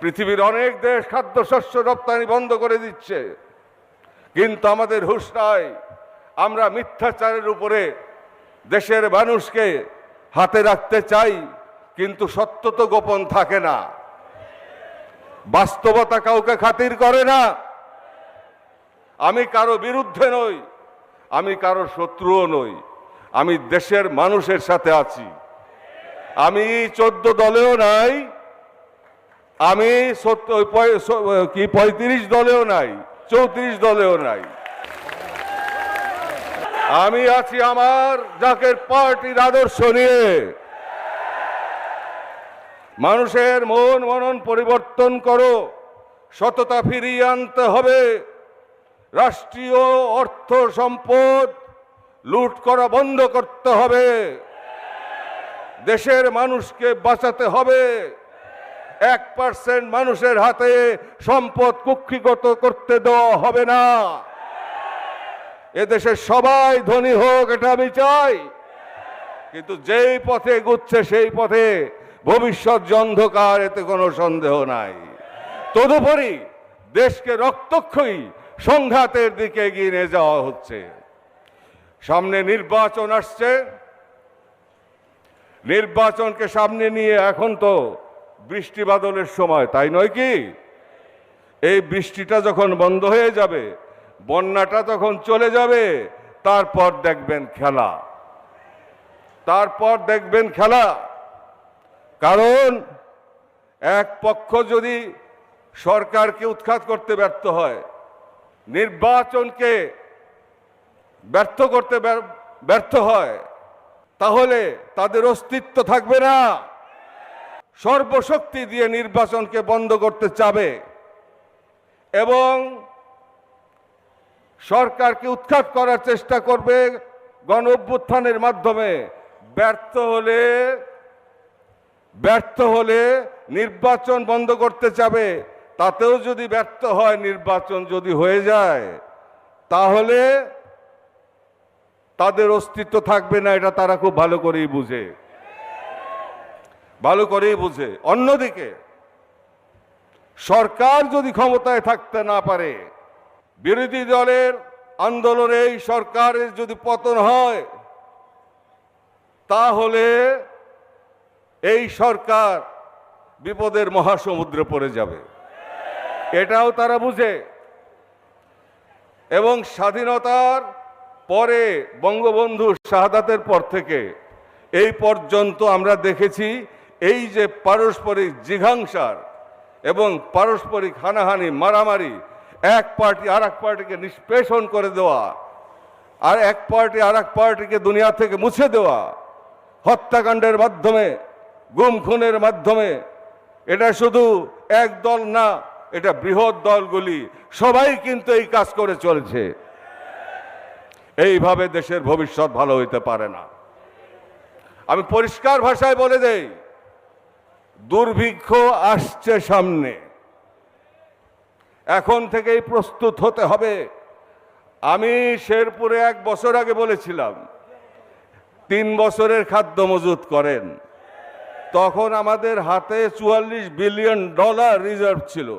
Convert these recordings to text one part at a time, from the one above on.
পৃথিবীর অনেক দেশ খাদ্যশস্য রপ্তানি বন্ধ করে দিচ্ছে, কিন্তু আমাদের হুঁশ নাই। আমরা মিথ্যাচারের উপরে দেশের মানুষকে হাতে রাখতে চাই, কিন্তু সত্য তো গোপন থাকে না, বাস্তবতা কাউকে খাতির করে না। আমি কারো বিরুদ্ধে নই, আমি কারো শত্রুও নই, আমি দেশের মানুষের সাথে আছি। আমি 14 দলেও নাই, আমি 35 দলেও নাই, 34 দলেও নাই। আমি আছি আমার জাকের পার্টির আদর্শ নিয়ে। মানুষের মন মনন পরিবর্তন করো, সততা ফিরিয়ে আনতে হবে। রাষ্ট্রীয় অর্থ সম্পদ লুট করা বন্ধ করতে হবে। দেশের মানুষকে বাঁচাতে হবে। 1% মানুষের হাতে সম্পদ কুক্ষিগত করতে দেওয়া হবে না। এদেশে সবাই ধনী হোক, এটা আমি চাই, কিন্তু যেই পথে এগুচ্ছে সেই পথে ভবিষ্যৎ যে অন্ধকার, এতে কোনো সন্দেহ নাই। তদুপরি দেশকে রক্তক্ষয়ী সংঘাতের দিকে এগিয়ে নিয়ে যাওয়া হচ্ছে। সামনে নির্বাচন আসছে, নির্বাচনকে সামনে নিয়ে এখন তো বৃষ্টি বাদলের সময়, তাই নয় কি? এই বৃষ্টিটা যখন বন্ধ হয়ে যাবে, বন্যাটা যখন চলে যাবে, তারপর দেখবেন খেলা, তারপর দেখবেন খেলা। কারণ এক পক্ষ যদি সরকারকে উৎখাত করতে ব্যর্থ হয়, নির্বাচনকে ব্যর্থ করতে ব্যর্থ হয়, তাহলে তাদের অস্তিত্ব থাকবে না। সর্বশক্তি দিয়ে নির্বাচনকে বন্ধ করতে চাবে এবং সরকারকে উৎখাত করার চেষ্টা করবে গণ অভ্যুত্থানের মাধ্যমে। ব্যর্থ হলে নির্বাচন বন্ধ করতে চাবে, তাতেও যদি ব্যর্থ হয়, নির্বাচন যদি হয়ে যায়, তাহলে তাদের অস্তিত্ব থাকবে না। এটা তারা খুব ভালো করেই বুঝে, ভালো করেই বুঝে। অন্যদিকে সরকার যদি ক্ষমতায় থাকতে না পারে, বিরোধী দলের আন্দোলনে এই সরকারের যদি পতন হয়, তাহলে এই সরকার বিপদের মহাসমুদ্রে পড়ে যাবে, এটাও তারা বুঝে। এবং স্বাধীনতার পরে বঙ্গবন্ধু শাহাদাতের পর থেকে এই পর্যন্ত আমরা দেখেছি এই যে পারস্পরিক জিঘাংসার এবং পারস্পরিক হানাহানি, মারামারি, এক পার্টি আর এক পার্টিকে নিষ্পেষণ করে দেওয়া, আর এক পার্টি আর এক পার্টিকে দুনিয়া থেকে মুছে দেওয়া, হত্যাকাণ্ডের মাধ্যমে, গুম খুনের মাধ্যমে। এটা শুধু এক দল না, এটা বৃহৎ দলগুলি সবাই কিন্তু এই কাজ করে চলেছে। এইভাবে দেশের ভবিষ্যৎ ভালো হইতে পারে না। আমি পরিষ্কার ভাষায় বলে দেই, দুর্ভিক্ষ আসছে সামনে, এখন থেকেই প্রস্তুত হতে হবে। আমি শেরপুরে 1 বছর আগে বলেছিলাম 3 বছরের খাদ্য মজুত করেন। তখন আমাদের হাতে $44 বিলিয়ন রিজার্ভ ছিল।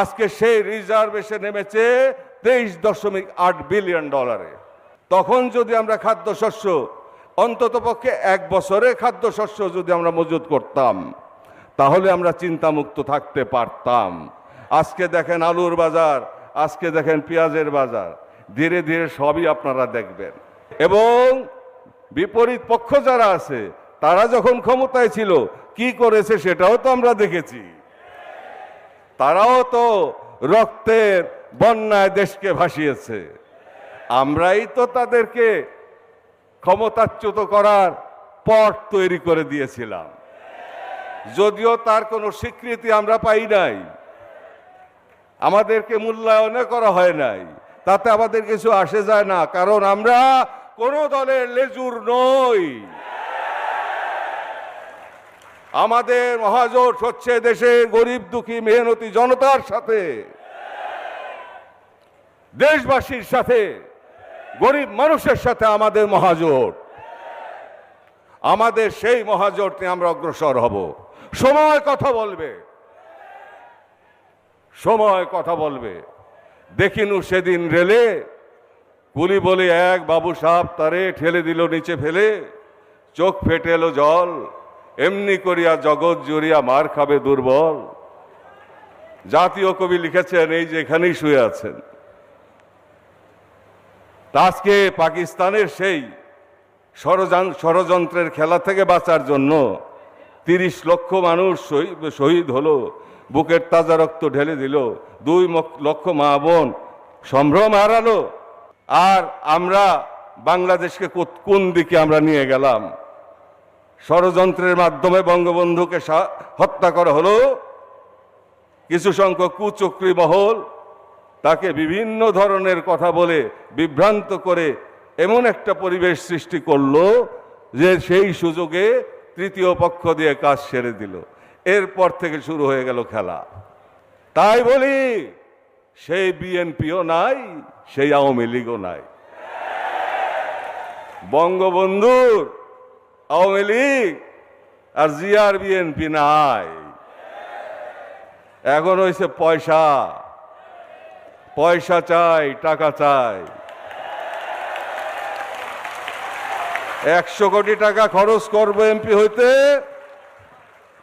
আজকে সেই রিজার্ভ এসে নেমেছে $23.8 বিলিয়ন। তখন যদি আমরা খাদ্যশস্য অন্ততপক্ষে 1 বছরের খাদ্যশস্য যদি আমরা মজুত করতাম, তাহলে আমরা চিন্তামুক্ত থাকতে পারতাম। আজকে দেখেন আলুর বাজার, আজকে দেখেন পেঁয়াজের বাজার, ধীরে ধীরে সবই আপনারা দেখবেন। এবং বিপরীত পক্ষ যারা আছে, তারা যখন ক্ষমতায় ছিল কি করেছে সেটাও তো আমরা দেখেছি। তারাও তো রক্তের বন্যায় দেশকে ভাসিয়েছে। আমরাই তো তাদেরকে ক্ষমতাচ্যুত করার পথ তৈরি করে দিয়েছিলাম, যদিও তার কোনো স্বীকৃতি আমরা পাই নাই, আমাদেরকে মূল্যায়নও করা হয় নাই। তাতে আমাদের কিছু আসে যায় না, কারণ আমরা কোনো দলের লেজুর নই। আমাদের মহাজোট হচ্ছে দেশের গরিব দুঃখী মেহনতি জনতার সাথে, দেশবাসীর সাথে, গরিব মানুষের সাথে আমাদের মহাজোট। আমাদের সেই মহাজোট নিয়ে আমরা অগ্রসর হব। সময় কথা বলবে, সময় কথা বলবে। দেখিনু সেদিন রেলে কুলি বলে এক বাবু সাহেব তারে ঠেলে দিল নিচে ফেলে, চোখ ফেটে এলো জল, এমনি করিয়া জগৎ জুড়িয়া মার খাবে দুর্বল। জাতীয় কবি লিখেছেন, এই যে এখানেই শুয়ে আছেন। আজকে পাকিস্তানের সেই ষড়যন্ত্রের খেলা থেকে বাঁচার জন্য ৩০ লক্ষ মানুষ শহীদ হলো, বুকের তাজা রক্ত ঢেলে দিল, ২ লক্ষ মা বোন সম্ভ্রম হারালো। আর আমরা বাংলাদেশকে কোন দিকে আমরা নিয়ে গেলাম? ষড়যন্ত্রের মাধ্যমে বঙ্গবন্ধুকে হত্যা করা হলো। কিছু সংখ্যক কুচক্রী মহল তাকে বিভিন্ন ধরনের কথা বলে বিভ্রান্ত করে এমন একটা পরিবেশ সৃষ্টি করলো যে সেই সুযোগে তৃতীয় পক্ষ দিয়ে কাজ সেরে দিল। এরপর থেকে শুরু হয়ে গেল খেলা। তাই বলি, সেই বিএনপিও নাই, সেই আওয়ামী লীগও নাই। বঙ্গবন্ধুর আওয়ামী লীগ আর জিয়ার বিএনপি নাই। এখন হয়েছে পয়সা, পয়সা চাই, টাকা চাই। 100 কোটি টাকা খরচ করবো এমপি হইতে,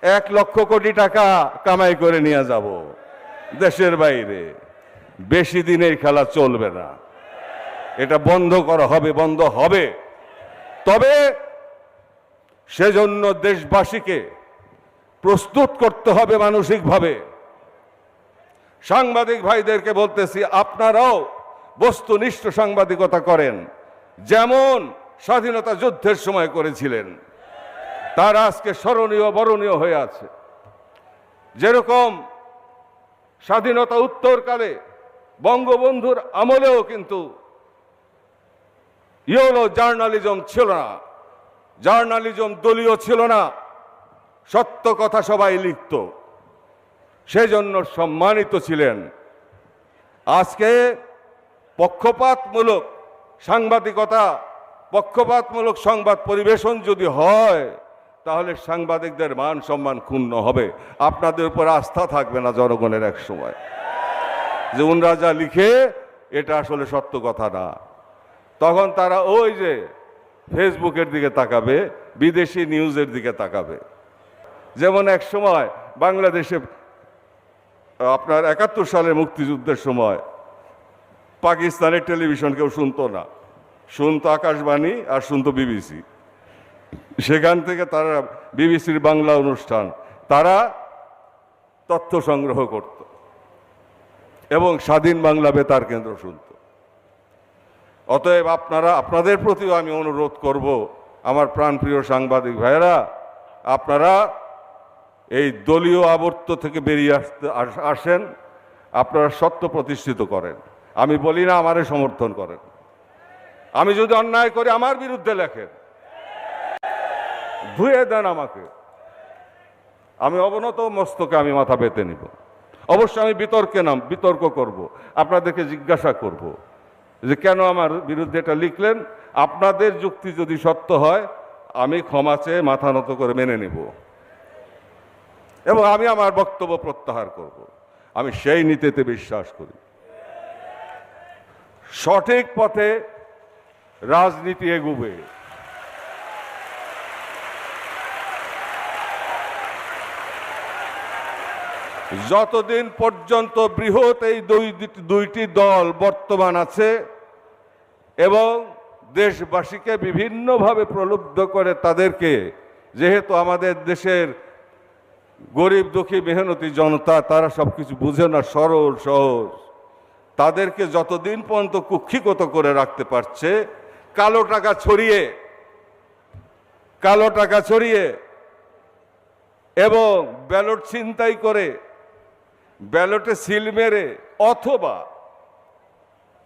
1 লক্ষ কোটি টাকা কামাই করে নিয়ে যাব দেশের বাইরে। বেশি দিন এই খেলা চলবে না, এটা বন্ধ করা হবে, বন্ধ হবে। তবে সেজন্য দেশবাসীকে প্রস্তুত করতে হবে মানসিকভাবে। সাংবাদিক ভাইদেরকে বলতেছি, আপনারাও বস্তুনিষ্ঠ সাংবাদিকতা করেন, যেমন স্বাধীনতা যুদ্ধের সময় করেছিলেন। তারা আজকে স্মরণীয় বরণীয় হয়ে আছে। যেরকম স্বাধীনতা উত্তরকালে বঙ্গবন্ধুর আমলেও কিন্তু ইয়েলো জার্নালিজম ছিল না, জার্নালিজম দলীয় ছিল না, সত্য কথা সবাই লিখত, সেজন্য সম্মানিত ছিলেন। আজকে পক্ষপাতমূলক সাংবাদিকতা, পক্ষপাতমূলক সংবাদ পরিবেশন যদি হয়, তাহলে সাংবাদিকদের মান সম্মান ক্ষুণ্ণ হবে। আপনাদের উপর আস্থা থাকবে না জনগণের এক সময়, যে উনরা যা লিখে এটা আসলে সত্য কথা না। তখন তারা ওই যে ফেসবুকের দিকে তাকাবে, বিদেশি নিউজের দিকে তাকাবে। যেমন এক সময় বাংলাদেশে আপনার ৭১ সালের মুক্তিযুদ্ধের সময় পাকিস্তানের টেলিভিশন কেউ শুনতো না, শুনতো আকাশবাণী আর শুনতো বিবিসি। সেখান থেকে তারা বিবিসির বাংলা অনুষ্ঠান তারা তথ্য সংগ্রহ করত এবং স্বাধীন বাংলা বেতার কেন্দ্র শুনত। অতএব আপনাদের প্রতিও আমি অনুরোধ করব, আমার প্রাণপ্রিয় সাংবাদিক ভাইয়েরা, আপনারা এই দলীয় আবর্ত থেকে বেরিয়ে আসেন, আপনারা সত্য প্রতিষ্ঠিত করেন। আমি বলি না আমারে সমর্থন করেন, আমি যদি অন্যায় করি আমার বিরুদ্ধে লেখেন, ধুয়ে দেন আমাকে, আমি অবনত মস্তকে আমি মাথা পেতে নিব। অবশ্যই আমি বিতর্ক করব, আপনাদেরকে জিজ্ঞাসা করব যে কেন আমার বিরুদ্ধে এটা লিখলেন। আপনাদের যুক্তি যদি সত্য হয়, আমি ক্ষমা চেয়ে মাথা নত করে মেনে নেব এবং আমি আমার বক্তব্য প্রত্যাহার করব। আমি সেই নীতিতে বিশ্বাস করি। সঠিক পথে রাজনীতি এগুবে। যতদিন পর্যন্ত বৃহৎ এই দুইটি দল বর্তমান আছে এবং দেশবাসীকে বিভিন্নভাবে প্রলুব্ধ করে, তাদেরকে, যেহেতু আমাদের দেশের গরিব দুঃখী মেহনতি জনতা, তারা সবকিছু বুঝে না, সরল সহজ, তাদেরকে যতদিন পর্যন্ত কুক্ষিগত করে রাখতে পারছে, কালো টাকা ছড়িয়ে এবং ব্যালট ছিনতাই করে, ব্যালটে সিল মেরে অথবা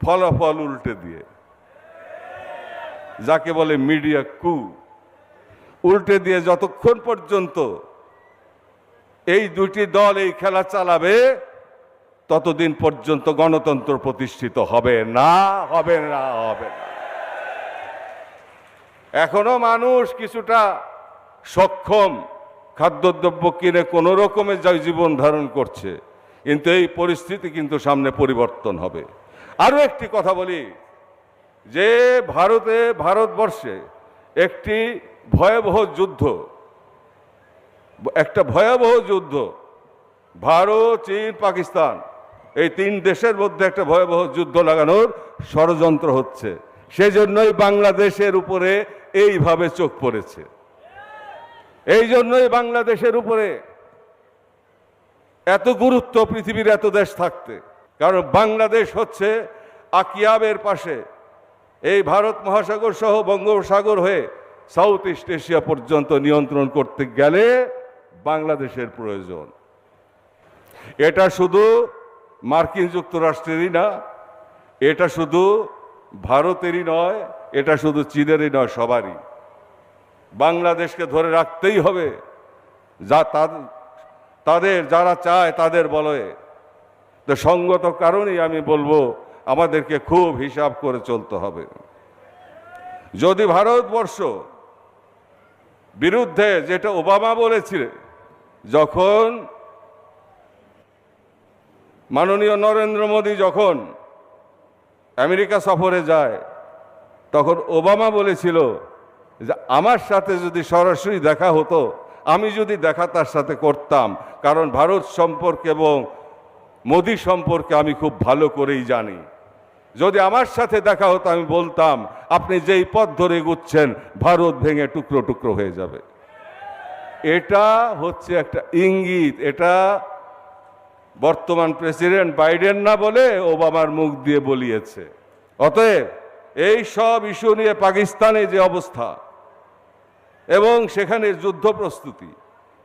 ফলাফল উল্টে দিয়ে, যাকে বলে মিডিয়া কু, উল্টে দিয়ে যতক্ষণ পর্যন্ত এই দুটি দল এই খেলা চালাবে, ততদিন পর্যন্ত গণতন্ত্র প্রতিষ্ঠিত হবে না। এখনো মানুষ কিছুটা সক্ষম, খাদ্যদ্রব্য কিনে কোনো রকমে জীবন ধারণ করছে, কিন্তু এই পরিস্থিতি কিন্তু সামনে পরিবর্তন হবে। আরও একটি কথা বলি যে ভারতবর্ষে একটি ভয়াবহ যুদ্ধ, ভারত, চীন, পাকিস্তান এই তিন দেশের মধ্যে একটা ভয়াবহ যুদ্ধ লাগানোর ষড়যন্ত্র হচ্ছে। সেজন্যই বাংলাদেশের উপরে এইভাবে চোখ পড়েছে, এই জন্যই বাংলাদেশের উপরে এত গুরুত্ব পৃথিবীর এত দেশ থাকতে। কারণ বাংলাদেশ হচ্ছে আকিয়াবের পাশে এই ভারত মহাসাগর সহ বঙ্গোপসাগর হয়ে সাউথ ইস্ট এশিয়া পর্যন্ত নিয়ন্ত্রণ করতে গেলে বাংলাদেশের প্রয়োজন। এটা শুধু মার্কিন যুক্তরাষ্ট্রেরই না, এটা শুধু ভারতেরই নয়, এটা শুধু চীনেরই নয়, সবারই বাংলাদেশকে ধরে রাখতেই হবে। যারা চায় তাদের বলয়ে। তো সঙ্গত কারণেই আমি বলবো আমাদেরকে খুব হিসাব করে চলতে হবে। যদি ভারতবর্ষ বিরুদ্ধে যেটা ওবামা বলেছিলেন, যখন মাননীয় নরেন্দ্র মোদী যখন আমেরিকা সফরে যায়, তখন ওবামা বলেছিল যে আমার সাথে যদি সরাসরি দেখা হতো, আমি যদি দেখা তার সাথে করতাম, কারণ ভারত সম্পর্কে এবং মোদী সম্পর্কে আমি খুব ভালো করেই জানি। যদি আমার সাথে দেখা হতো আমি বলতাম আপনি যেই পথ ধরে এগুচ্ছেন ভারত ভেঙে টুকরো টুকরো হয়ে যাবে। এটা হচ্ছে একটা ইঙ্গিত। এটা বর্তমান প্রেসিডেন্ট বাইডেন না বলে ওবামার মুখ দিয়ে বলিয়েছে। অতএব এই সব ইস্যু নিয়ে পাকিস্তানে যে অবস্থা এবং সেখানে যুদ্ধ প্রস্তুতি,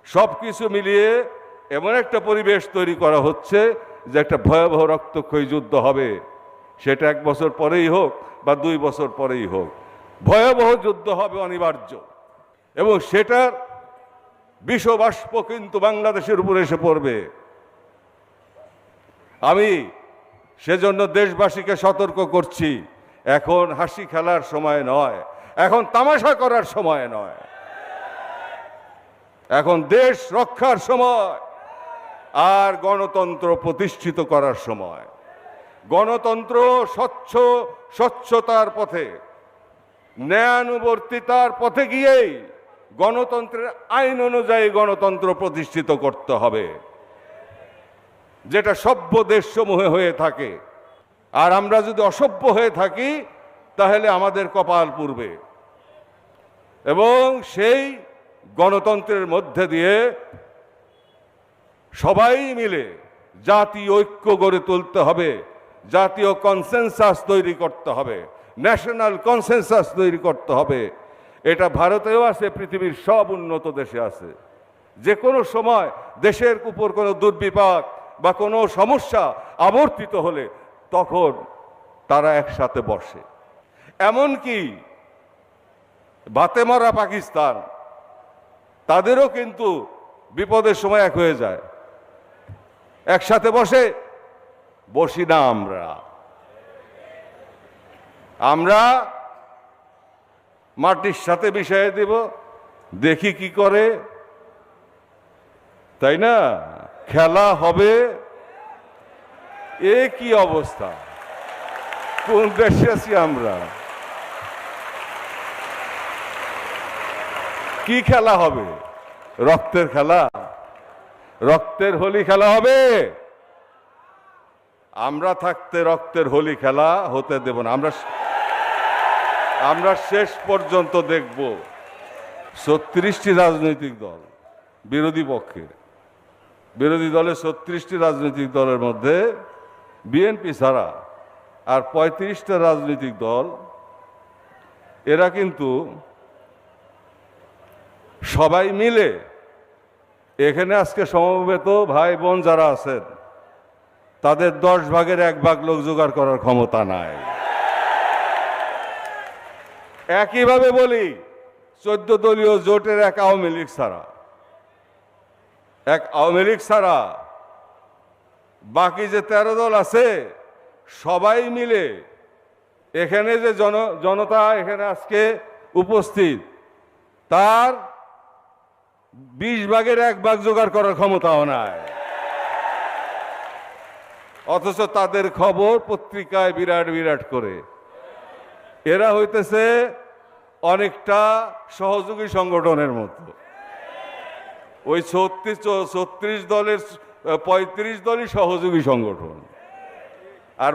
সব কিছু মিলিয়ে এমন একটা পরিবেশ তৈরি করা হচ্ছে যে একটা ভয়াবহ রক্তক্ষয়ী যুদ্ধ হবে। সেটা 1 বছর পরেই হোক বা 2 বছর পরেই হোক, ভয়াবহ যুদ্ধ হবে অনিবার্য। এবং সেটার বিষবাষ্প কিন্তু বাংলাদেশের উপরে এসে পড়বে। আমি সেজন্য দেশবাসীকে সতর্ক করছি, এখন হাসি খেলার সময় নয়, এখন তামাশা করার সময় নয়, এখন দেশ রক্ষার সময় আর গণতন্ত্র প্রতিষ্ঠিত করার সময়। গণতন্ত্র স্বচ্ছতার পথে, ন্যায়ানুবর্তিতার পথে গিয়েই গণতন্ত্রের আইন অনুযায়ী গণতন্ত্র প্রতিষ্ঠিত করতে হবে, যেটা সভ্য দেশসমূহে হয়ে থাকে। আর আমরা যদি অসভ্য হয়ে থাকি তাহলে আমাদের কপাল পুড়বে। এবং সেই গণতন্ত্রের মধ্যে দিয়ে সবাই মিলে জাতীয় ঐক্য গড়ে তুলতে হবে, জাতীয় কনসেনসাস তৈরি করতে হবে, ন্যাশনাল কনসেনসাস তৈরি করতে হবে। এটা ভারতেও আছে, পৃথিবীর সব উন্নত দেশে আছে। যে কোনো সময় দেশের উপর কোনো দুর্বিপাক বা কোনো সমস্যা আবর্তিত হলে তখন তারা একসাথে বসে। এমনকি বাতে মরা পাকিস্তান, তাদেরও কিন্তু বিপদের সময় এক হয়ে যায়, একসাথে বসি না আমরা মাটির সাথে মিশিয়ে দেব, দেখি কি করে, তাই না? খেলা হবে। এ কি অবস্থা, কোন দেশে আছি আমরা? কি খেলা হবে? রক্তের খেলা, রক্তের হোলি খেলা হবে? আমরা থাকতে রক্তের হোলি খেলা হতে দেব না। আমরা শেষ পর্যন্ত দেখব। 36টি রাজনৈতিক দল বিরোধী পক্ষে, বিরোধী দলের 36টি রাজনৈতিক দলের মধ্যে বিএনপি ছাড়া আর 35টা রাজনৈতিক দল, এরা কিন্তু সবাই মিলে এখানে আজকে সমবেত ভাই বোন যারা আছেন, তাদের 10 ভাগের 1 ভাগ লোক জোগাড় করার ক্ষমতা নাই। একইভাবে বলি, 14 দলীয় জোটের এক আওয়ামী লীগ ছাড়া বাকি যে 13 দল আছে, সবাই মিলে এখানে যে জনতা এখানে আজকে উপস্থিত, তার 20 ভাগের 1 ভাগ জোগাড় করার ক্ষমতাও নাই। অথচ তাদের খবর পত্রিকায় বিরাট বিরাট করে। এরা হইতেছে অনেকটা সহযোগী সংগঠনের মতো। ওই 36 দলের 35 দলই সহযোগী সংগঠন, আর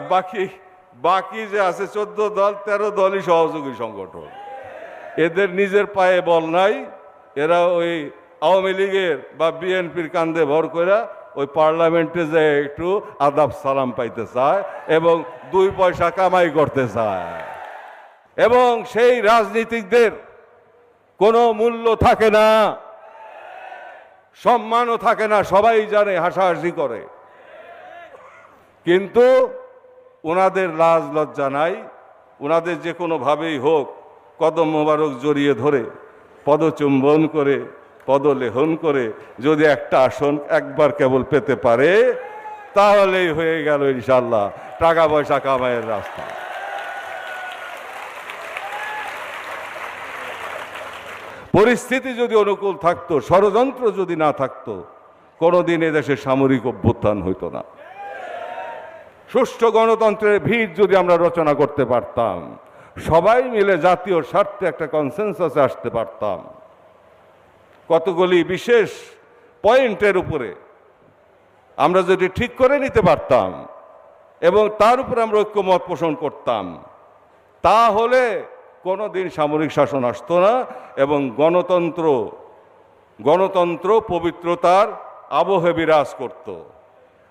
বাকি যে আছে 14 দল 13 দলই সহযোগী সংগঠন। এদের নিজের পায়ে বল নাই। এরা ওই আওয়ামী লীগের বা বিএনপির কান্দে ভর করে ওই পার্লামেন্টে যে একটু আদাব সালাম পাইতে চায় এবং 2 পয়সা কামাই করতে চায়, এবং সেই রাজনীতিকদের কোনো মূল্য থাকে না, সম্মানও থাকে না, সবাই জানে, হাসাহাসি করে। কিন্তু ওনাদের লাজ লজ্জা নাই। ওনাদের যে কোনোভাবেই হোক কদম মোবারক জড়িয়ে ধরে, পদচুম্বন করে, পদলেহন করে যদি একটা আসন একবার কেবল পেতে পারে, তাহলেই হয়ে গেল ইনশাল্লাহ টাকা পয়সা কামাইয়ের রাস্তা। পরিস্থিতি যদি অনুকূল থাকতো, ষড়যন্ত্র যদি না থাকতো, কোনোদিন এদেশে সামরিক অভ্যুত্থান হইতো না। সুষ্ঠু গণতন্ত্রের ভিত যদি আমরা রচনা করতে পারতাম, সবাই মিলে জাতীয় স্বার্থে একটা কনসেনসাসে আসতে পারতাম, কতগুলি বিশেষ পয়েন্টের উপরে আমরা যদি ঠিক করে নিতে পারতাম এবং তার উপরে আমরা ঐক্যমত পোষণ করতাম, তাহলে কোনোদিন সামরিক শাসন আসতো না এবং গণতন্ত্র পবিত্রতার আবহে বিরাজ করত।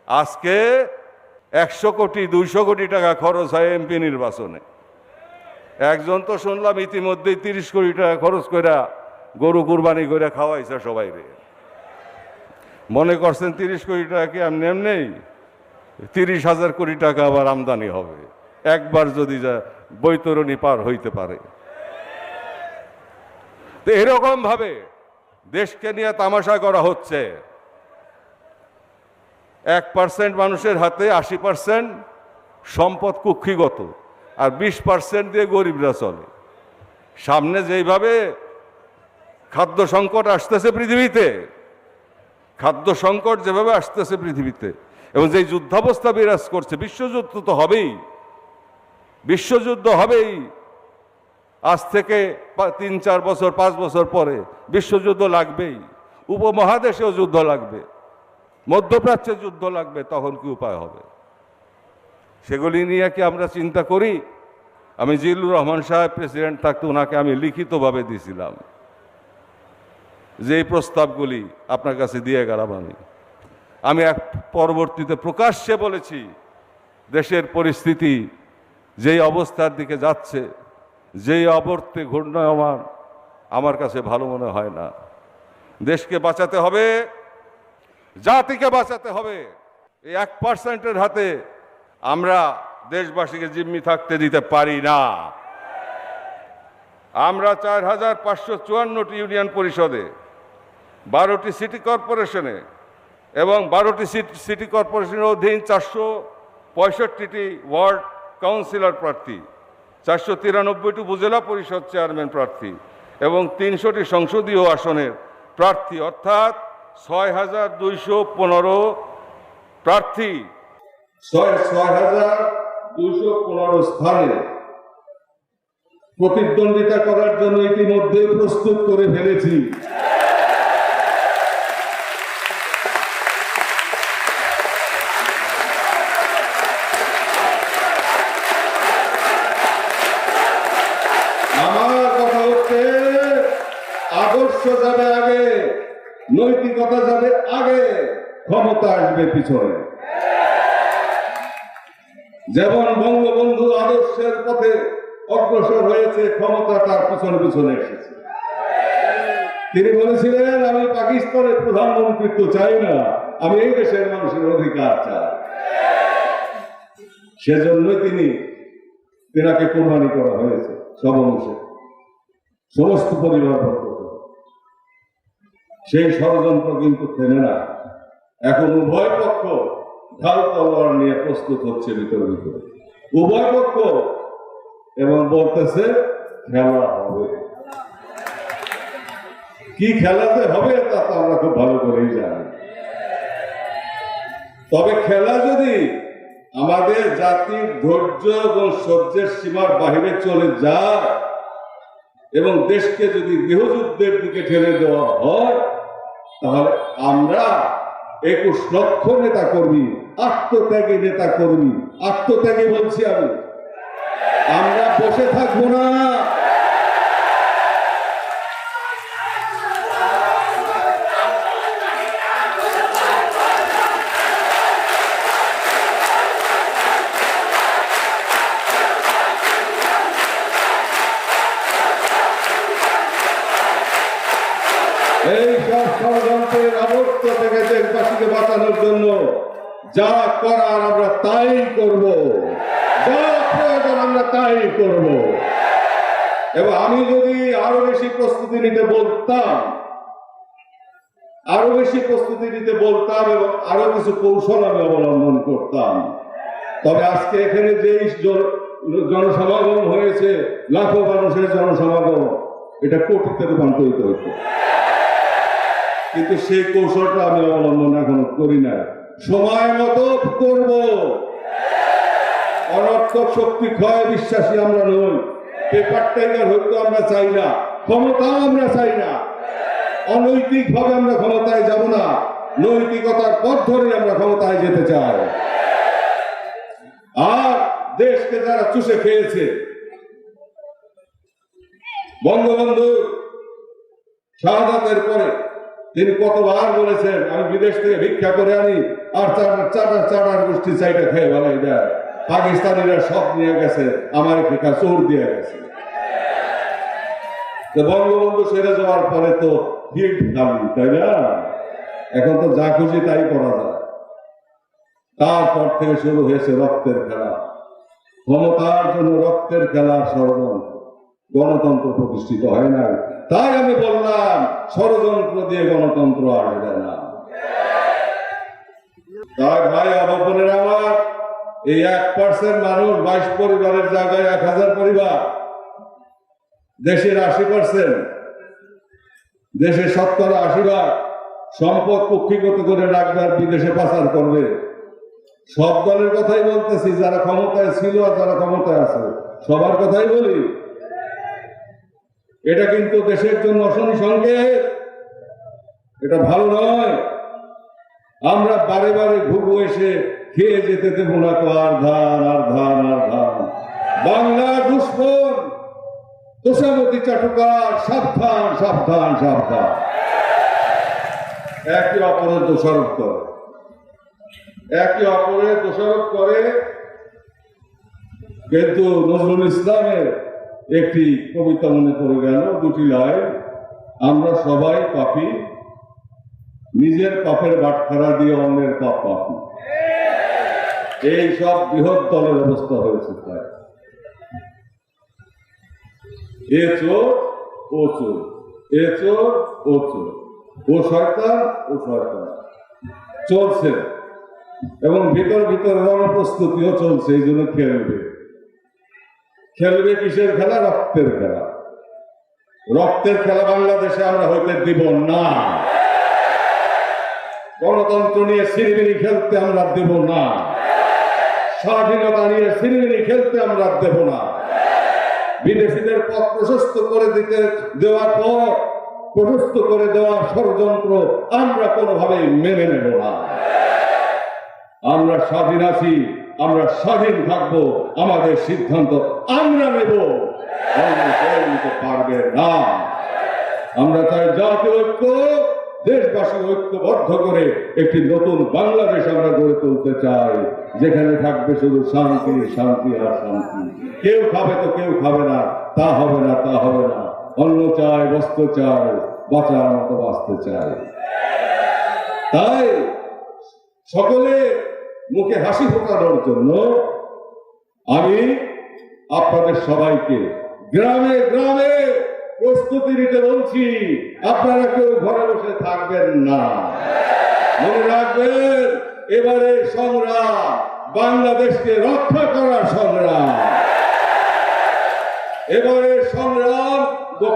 আজকে 100 কোটি 200 কোটি টাকা খরচ হয় এমপি নির্বাচনে। একজন তো শুনলাম ইতিমধ্যেই 30 কোটি টাকা খরচ করে গরু কুরবানি করে খাওয়াইছে সবাই রে। মনে করছেন 30 কোটি টাকা কি এমনি এমনি? 30,000 কোটি টাকা আবার আমদানি হবে একবার যদি বৈতরণী পার হইতে পারে। তো এরকম ভাবে দেশকে নিয়ে তামাশা করা হচ্ছে। 1% মানুষের হাতে 80% সম্পদ কুক্ষিগত, আর 20% দিয়ে গরিবরা চলে। সামনে যেইভাবে খাদ্য সংকট আসতেছে পৃথিবীতে, খাদ্য সংকট যেভাবে আসতেছে পৃথিবীতে, এবং যে যুদ্ধাবস্থা বিরাজ করছে, বিশ্বযুদ্ধ তো হবেই, বিশ্বযুদ্ধ হবেই। আজ থেকে 3-4 বছর 5 বছর পরে বিশ্বযুদ্ধ লাগবেই। উপমহাদেশেও যুদ্ধ লাগবে, মধ্যপ্রাচ্যে যুদ্ধ লাগবে। তখন কি উপায় হবে? সেগুলি নিয়ে কি আমরা চিন্তা করি? আমি জিল্লুর রহমান সাহেব প্রেসিডেন্ট থাকতে ওনাকে আমি লিখিতভাবে দিয়েছিলাম যে এই প্রস্তাবগুলি আপনার কাছে দিয়ে গেলাম। আমি এক পরবর্তীতে প্রকাশ্যে বলেছি, দেশের পরিস্থিতি যেই অবস্থার দিকে যাচ্ছে, যেই অবর্তে ঘূর্ণায়মান, আমার কাছে ভালো মনে হয় না। দেশকে বাঁচাতে হবে, জাতিকে বাঁচাতে হবে। এই 1%-এর হাতে আমরা দেশবাসীকে জিম্মি থাকতে দিতে পারি না। আমরা 4,554টি ইউনিয়ন পরিষদে, 12টি সিটি কর্পোরেশনে এবং 12টি সিটি কর্পোরেশনের অধীন 465টি ওয়ার্ড কাউন্সিলর প্রার্থী, 493টি উপজেলা পরিষদ চেয়ারম্যান প্রার্থী এবং 300টি সংসদীয় আসনের প্রার্থী, অর্থাৎ 6,215 প্রার্থী 6,215 স্থানে প্রতিদ্বন্দ্বিতা করার জন্য ইতিমধ্যে প্রস্তুত করে ফেলেছি। আমার কথা হচ্ছে, আদর্শ যাবে আগে, নৈতিকতা যাবে আগে, ক্ষমতা আসবে পিছনে। যেমন বঙ্গবন্ধু আদর্শের পথে অগ্রসর হয়েছে, ক্ষমতা তার পিছনে পিছনে এসেছে। তিনি বলেছিলেন, আমি পাকিস্তানের প্রধানমন্ত্রিত্ব চাই না, আমি এই দেশের মানুষের অধিকার চাই। সেজন্যই তিনাকে কোরবানি করা হয়েছে সব অংশে, সমস্ত পরিবার। সেই ষড়যন্ত্র কিন্তু থেমে না। এখন উভয় পক্ষ ঢাল তলোয়ার নিয়ে প্রস্তুত হচ্ছে ভিতরে ভিতরে, উভয় পক্ষ, এবং বলতেছে খেলা হবে। কি খেলাতে হবে তা তো আমরা খুব ভালো করেই জানি। তবে খেলা যদি আমাদের জাতির ধৈর্য এবং সহ্যের সীমার বাহিরে চলে যায় এবং দেশকে যদি গৃহযুদ্ধের দিকে ঠেলে দেওয়া হয়, তাহলে আমরা 21 লক্ষ নেতা কর্মী, আত্মত্যাগী নেতা কর্মী, আত্মত্যাগী বলছি আমরা বসে থাকবো না। এই সব ষড়যন্ত্রের আবর্ত থেকে দেশবাসীকে বাঁচানোর জন্য যা করার আমরা তাই করব, যা প্রয়োজন আমরা তাই করব। এবং আমি যদি আরো বেশি প্রস্তুতি নিতে বলতাম এবং আরো কিছু কৌশল আমি অবলম্বন করতাম, তবে আজকে এখানে যে জনসমাগম হয়েছে, লাখো মানুষের জনসমাগম, এটা কোটিতে রূপান্তরিত হতো। কিন্তু সেই কৌশলটা আমি অবলম্বন এখনো করি না। সময় মতো করব। অনর্থক শক্তি ক্ষয় বিশ্বাসী আমরা নই। পেপার টাইগার হইতে আমরা চাই না, ক্ষমতাও আমরা চাই না। অনৈতিক ভাবে আমরা ক্ষমতায় যাব না, নৈতিকতার পথ ধরে আমরা ক্ষমতায় যেতে চাই। আর দেশকে যারা চুষে খেয়েছে, বঙ্গবন্ধু শাহাদাতের পরে তিনি কতবার বলেছেন, আমি বিদেশ থেকে ভিক্ষা করে আনি আর চাটার গোষ্ঠী চাইটা খেয়ে ভালাই দেয়, পাকিস্তানিরা সব নিয়ে গেছে, আমার ফিকা চোর দিয়ে গেছে। বঙ্গবন্ধু সেরে যাওয়ার পরে তো ভিড় খালি, তাই না? এখন তো যা খুশি তাই করা যায়। তারপর থেকে শুরু হয়েছে রক্তের খেলা, ক্ষমতার জন্য রক্তের খেলার ষড়যন্ত্র। গণতন্ত্র প্রতিষ্ঠিত হয় না। তাই আমি বললাম, ষড়যন্ত্র দিয়ে গণতন্ত্র আসবে না। তাই ভাই বোনেরা আমার, এই 1% মানুষ 22 পরিবারের জায়গায় 1000 পরিবার, দেশের 80%, দেশের 80% সম্পদ কুক্ষিগত করে রাখবে আর বিদেশে পাচার করবে। সব দলের কথাই বলতেছি, যারা ক্ষমতায় ছিল আর যারা ক্ষমতায় আছে, সবার কথাই বলি। এটা কিন্তু দেশের জন্য অশনি সংকেত, এটা ভালো নয়। আমরা বারে বারে ঘুঘু এসে খেয়ে যেতে দেব না তো আর ধান আর ধান আর ধান। বাংলা দুশ্মন তোষামতি চাটুকার, সাবধান সাবধান সাবধান। একে অপরের দোষারোপ করে, একে অপরের দোষারোপ করে। কিন্তু নজরুল ইসলামের একটি কবিতা মনে পড়ে গেল, 2টি লাইন, আমরা সবাই পাপী, নিজের পাপের বাটখারা দিয়ে অন্যের পাপ পাপী। এই সব বৃহৎ দলের অবস্থা হয়েছে। তাই এ চোর ও চোর, এ চোর ও চোর, ও শয়তান ও শয়তান চলছে। এবং ভিতর ভিতর রণপ্রস্তুতিও চলছে। এই জন্য খেলবে কিসের খেলা? রক্তের খেলা। রক্তের খেলা বাংলাদেশে আমরা হইতে দিব না। গণতন্ত্র নিয়ে সিনেমিনি খেলতে আমরা দেব না। স্বাধীনতা নিয়ে সিনেমিনি খেলতে আমরা দেব না। বিদেশিদের পথ প্রশস্ত করে দেওয়ার পর প্রশস্ত করে দেওয়ার ষড়যন্ত্র আমরা কোনোভাবেই মেনে নেব না। আমরা স্বাধীন আছি, আমরা স্বাধীন থাকবো, আমাদের সিদ্ধান্ত আমরা নেব, নিতে পারবে না। আমরা চাই জাতীয় ঐক্য, দেশবাসী ঐক্যবদ্ধ করে একটি নতুন বাংলাদেশ আমরা গড়ে তুলতে চাই, যেখানে থাকবে শুধু শান্তি শান্তি আর শান্তি। কেউ খাবে তো কেউ খাবে না, তা হবে না, তা হবে না। অন্ন চাই, বস্ত্র চাই, বাঁচার মতো বাঁচতে চাই। তাই সকলে মুখে হাসি ফোটানোর জন্য আমি আপনাদের সবাইকে গ্রামে গ্রামে প্রস্তুতি নিতে বলছি। আপনারা কেউ ঘরে বসে থাকবেন না। মনে রাখবেন, এবারে সংগ্রাম বাংলাদেশকে রক্ষা করার সংগ্রাম। এবারে সংগ্রাম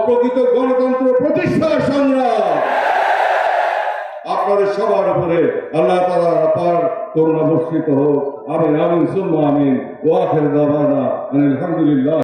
প্রকৃত গণতন্ত্র প্রতিষ্ঠার সংগ্রাম। আপনাদের সবার উপরে আল্লাহ তাআলার অপার করুণা বর্ষিত হোক। আমিন আমিন সুম্মা আমিন। ওয়া আখির দাওয়ানা আলহামদুলিল্লাহ।